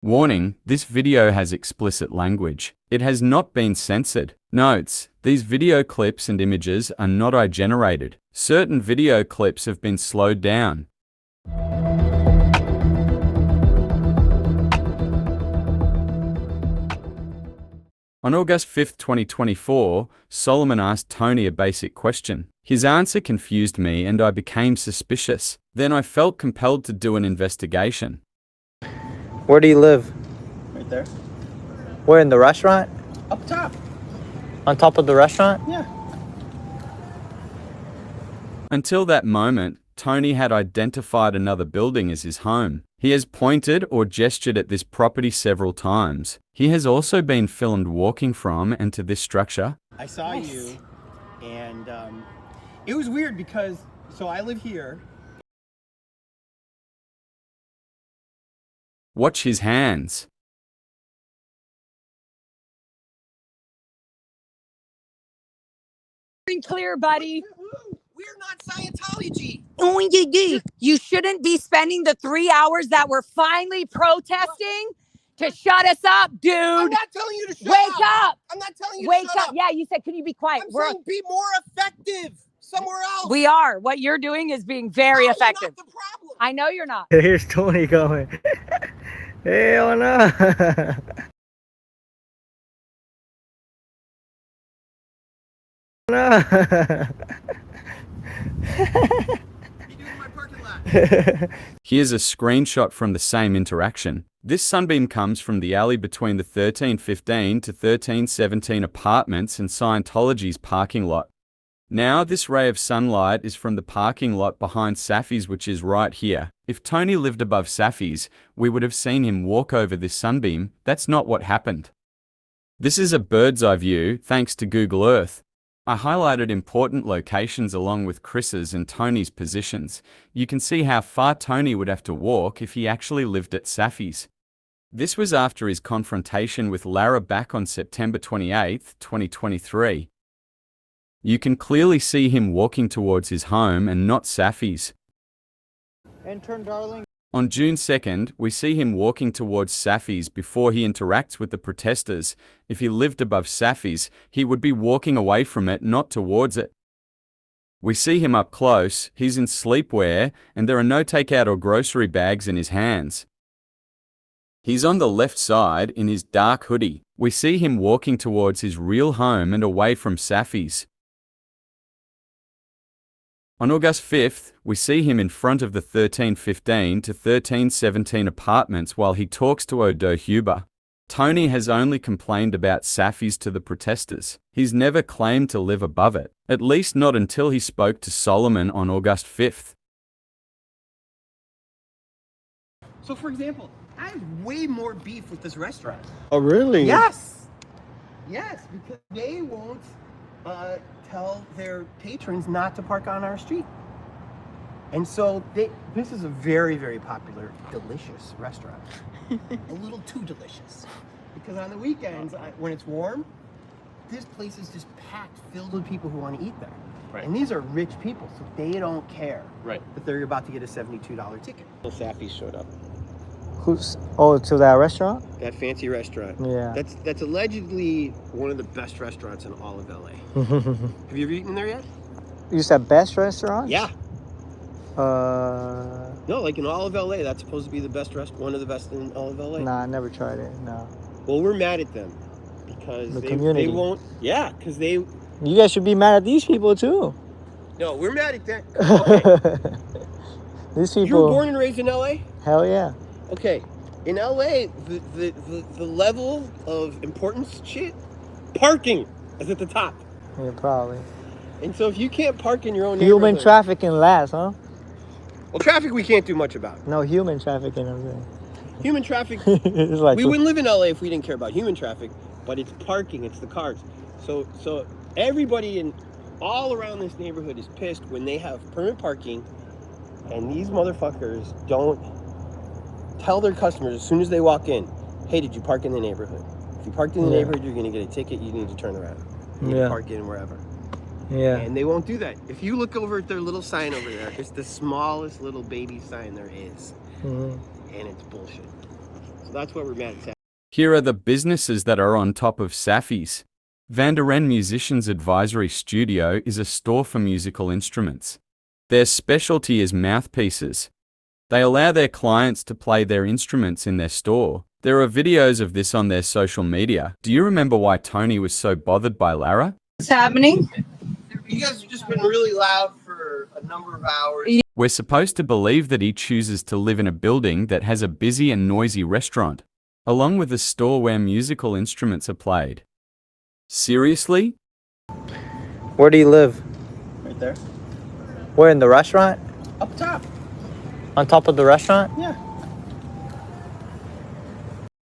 Warning, this video has explicit language. It has not been censored. Notes, these video clips and images are not AI-generated. Certain video clips have been slowed down. On August 5, 2024, Solomon asked Tony a basic question. His answer confused me and I became suspicious. Then I felt compelled to do an investigation. Where do you live? Right there. Where, in the restaurant? Up top. On top of the restaurant? Yeah. Until that moment, Tony had identified another building as his home. He has pointed or gestured at this property several times. He has also been filmed walking from and to this structure. I saw you, and it was weird because, so I live here. Watch his hands. Clear, buddy. We're not Scientology. You shouldn't be spending the 3 hours that we're finally protesting to shut us up, dude. I'm not telling you to shut Wake up. I'm not telling you Wake to shut up. Yeah, you said, can you be quiet? I'm saying be more effective somewhere else. We are. What you're doing is being very effective. Not the problem. I know you're not. Here's Tony going. Hell no. No. Here's a screenshot from the same interaction. This sunbeam comes from the alley between the 1315 to 1317 apartments and Scientology's parking lot. Now, this ray of sunlight is from the parking lot behind Safi's, which is right here. If Tony lived above Safi's, we would have seen him walk over this sunbeam. That's not what happened. This is a bird's eye view, thanks to Google Earth. I highlighted important locations along with Chris's and Tony's positions. You can see how far Tony would have to walk if he actually lived at Safi's. This was after his confrontation with Lara back on September 28, 2023. You can clearly see him walking towards his home and not Safi's. Intern, darling. On June 2nd, we see him walking towards Safi's before he interacts with the protesters. If he lived above Safi's, he would be walking away from it, not towards it. We see him up close, he's in sleepwear, and there are no takeout or grocery bags in his hands. He's on the left side in his dark hoodie. We see him walking towards his real home and away from Safi's. On August 5th, we see him in front of the 1315 to 1317 apartments while he talks to Odo Huber. Tony has only complained about Safi's to the protesters. He's never claimed to live above it, at least not until he spoke to Solomon on August 5th. So, for example, I have way more beef with this restaurant. Oh, really? Yes. Yes, because they won't tell their patrons not to park on our street. And so this is a very, very popular, delicious restaurant. A little too delicious. Because on the weekends, when it's warm, this place is just packed, filled with people who want to eat there. Right. And these are rich people, so they don't care that they're about to get a $72 ticket. Safi showed up. Who's? Oh, to that restaurant? That fancy restaurant. Yeah. That's allegedly one of the best restaurants in all of LA. Have you ever eaten there yet? You said best restaurant? Yeah. No, like in all of LA, that's supposed to be the best one of the best in all of LA. Nah, I never tried it. No. Well, we're mad at them because they won't. Yeah, because they. You guys should be mad at these people too. No, we're mad at them. Okay. These people. You were born and raised in LA? Hell yeah. Okay, in LA, the level of importance shit, parking is at the top. Yeah, probably. And so if you can't park in your own human trafficking last, huh? Well, traffic we can't do much about. No, human trafficking, I'm saying. Human traffic, it's like we wouldn't live in LA if we didn't care about human traffic, but it's parking, it's the cars. So everybody all around this neighborhood is pissed when they have permit parking and these motherfuckers don't tell their customers as soon as they walk in, hey, did you park in the neighborhood? If you parked in the neighborhood, you're going to get a ticket. You need to turn around. You need to park in wherever. Yeah. And they won't do that. If you look over at their little sign over there, it's the smallest little baby sign there is. And it's bullshit. So that's what we're mad at. Here are the businesses that are on top of Safi's. Vanderen Musicians Advisory Studio is a store for musical instruments. Their specialty is mouthpieces. They allow their clients to play their instruments in their store. There are videos of this on their social media. Do you remember why Tony was so bothered by Lara? What's happening? You guys have just been really loud for a number of hours. We're supposed to believe that he chooses to live in a building that has a busy and noisy restaurant, along with a store where musical instruments are played. Seriously? Where do you live? Right there. Where, in the restaurant? Up top. On top of the restaurant? Yeah.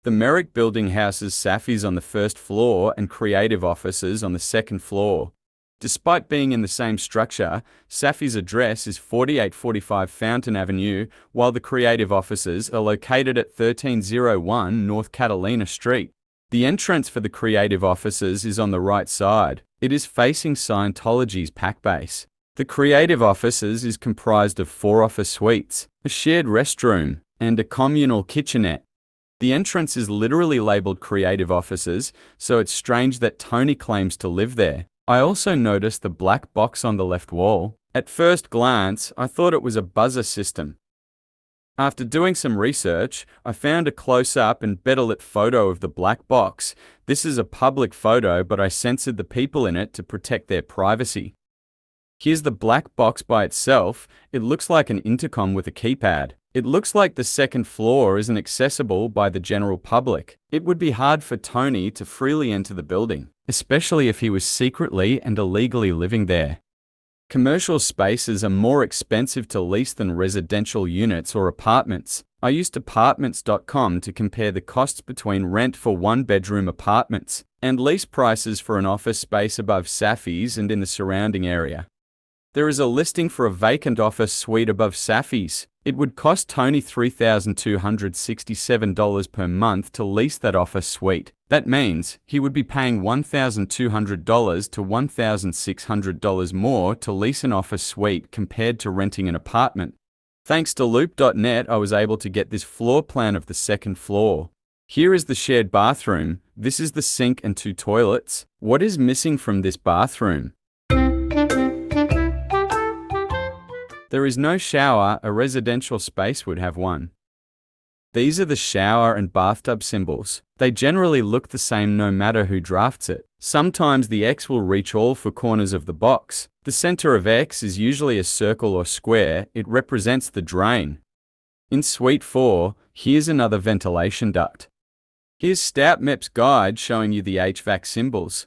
The Merrick Building houses Safi's on the first floor and creative offices on the second floor. Despite being in the same structure, Safi's address is 4845 Fountain Avenue, while the creative offices are located at 1301 North Catalina Street. The entrance for the creative offices is on the right side. It is facing Scientology's pack base. The creative offices is comprised of 4 office suites, a shared restroom, and a communal kitchenette. The entrance is literally labeled creative offices, so it's strange that Tony claims to live there. I also noticed the black box on the left wall. At first glance, I thought it was a buzzer system. After doing some research, I found a close-up and better lit photo of the black box. This is a public photo, but I censored the people in it to protect their privacy. Here's the black box by itself. It looks like an intercom with a keypad. It looks like the second floor isn't accessible by the general public. It would be hard for Tony to freely enter the building, especially if he was secretly and illegally living there. Commercial spaces are more expensive to lease than residential units or apartments. I used apartments.com to compare the costs between rent for one-bedroom apartments and lease prices for an office space above Safi's and in the surrounding area. There is a listing for a vacant office suite above Safi's. It would cost Tony $3,267 per month to lease that office suite. That means he would be paying $1,200 to $1,600 more to lease an office suite compared to renting an apartment. Thanks to Loop.net, I was able to get this floor plan of the second floor. Here is the shared bathroom. This is the sink and 2 toilets. What is missing from this bathroom? There is no shower. A residential space would have one. These are the shower and bathtub symbols. They generally look the same no matter who drafts it. Sometimes the X will reach all 4 corners of the box. The center of X is usually a circle or square. It represents the drain. In Suite 4, here's another ventilation duct. Here's StoutMap's guide showing you the HVAC symbols.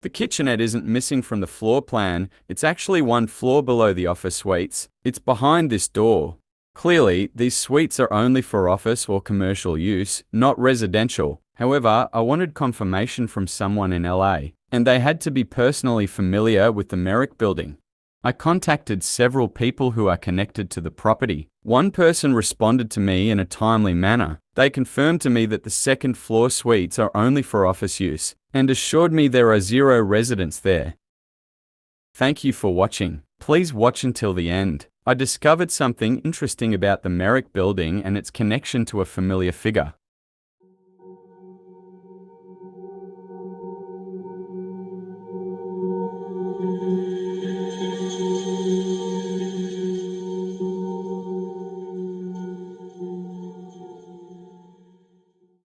The kitchenette isn't missing from the floor plan. It's actually 1 floor below the office suites. It's behind this door. Clearly, these suites are only for office or commercial use, not residential. However, I wanted confirmation from someone in LA, and they had to be personally familiar with the Merrick Building. I contacted several people who are connected to the property. One person responded to me in a timely manner. They confirmed to me that the second floor suites are only for office use, and assured me there are 0 residents there. Thank you for watching. Please watch until the end. I discovered something interesting about the Merrick Building and its connection to a familiar figure.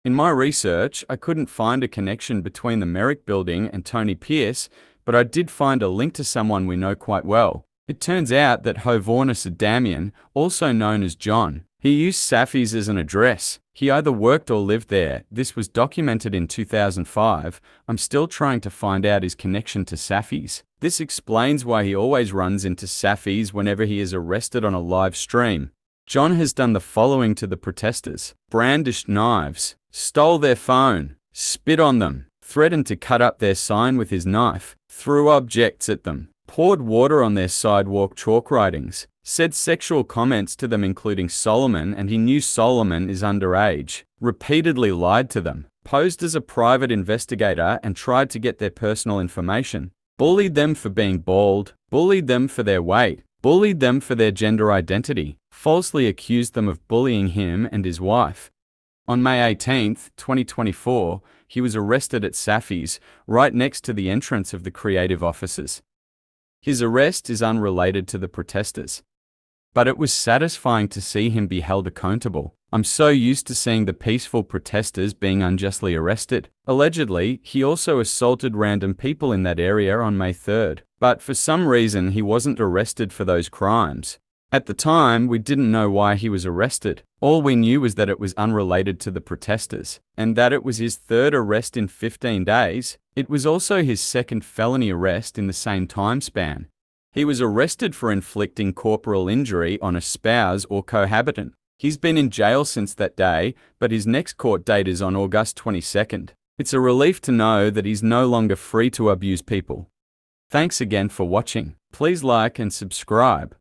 In my research, I couldn't find a connection between the Merrick Building and Tony Pierce, but I did find a link to someone we know quite well. It turns out that Hovhannes Adamian, also known as John, he used Safi's as an address. He either worked or lived there. This was documented in 2005. I'm still trying to find out his connection to Safi's. This explains why he always runs into Safi's whenever he is arrested on a live stream. John has done the following to the protesters: brandished knives, stole their phone, spit on them, threatened to cut up their sign with his knife, threw objects at them, poured water on their sidewalk chalk writings, said sexual comments to them including Solomon and he knew Solomon is underage, repeatedly lied to them, posed as a private investigator and tried to get their personal information, bullied them for being bald, bullied them for their weight, bullied them for their gender identity, falsely accused them of bullying him and his wife. On May 18, 2024, he was arrested at Safi's, right next to the entrance of the creative offices. His arrest is unrelated to the protesters. But it was satisfying to see him be held accountable. I'm so used to seeing the peaceful protesters being unjustly arrested. Allegedly, he also assaulted random people in that area on May 3rd. But for some reason, he wasn't arrested for those crimes. At the time, we didn't know why he was arrested. All we knew was that it was unrelated to the protesters, and that it was his third arrest in 15 days. It was also his second felony arrest in the same time span. He was arrested for inflicting corporal injury on a spouse or cohabitant. He's been in jail since that day, but his next court date is on August 22nd. It's a relief to know that he's no longer free to abuse people. Thanks again for watching. Please like and subscribe.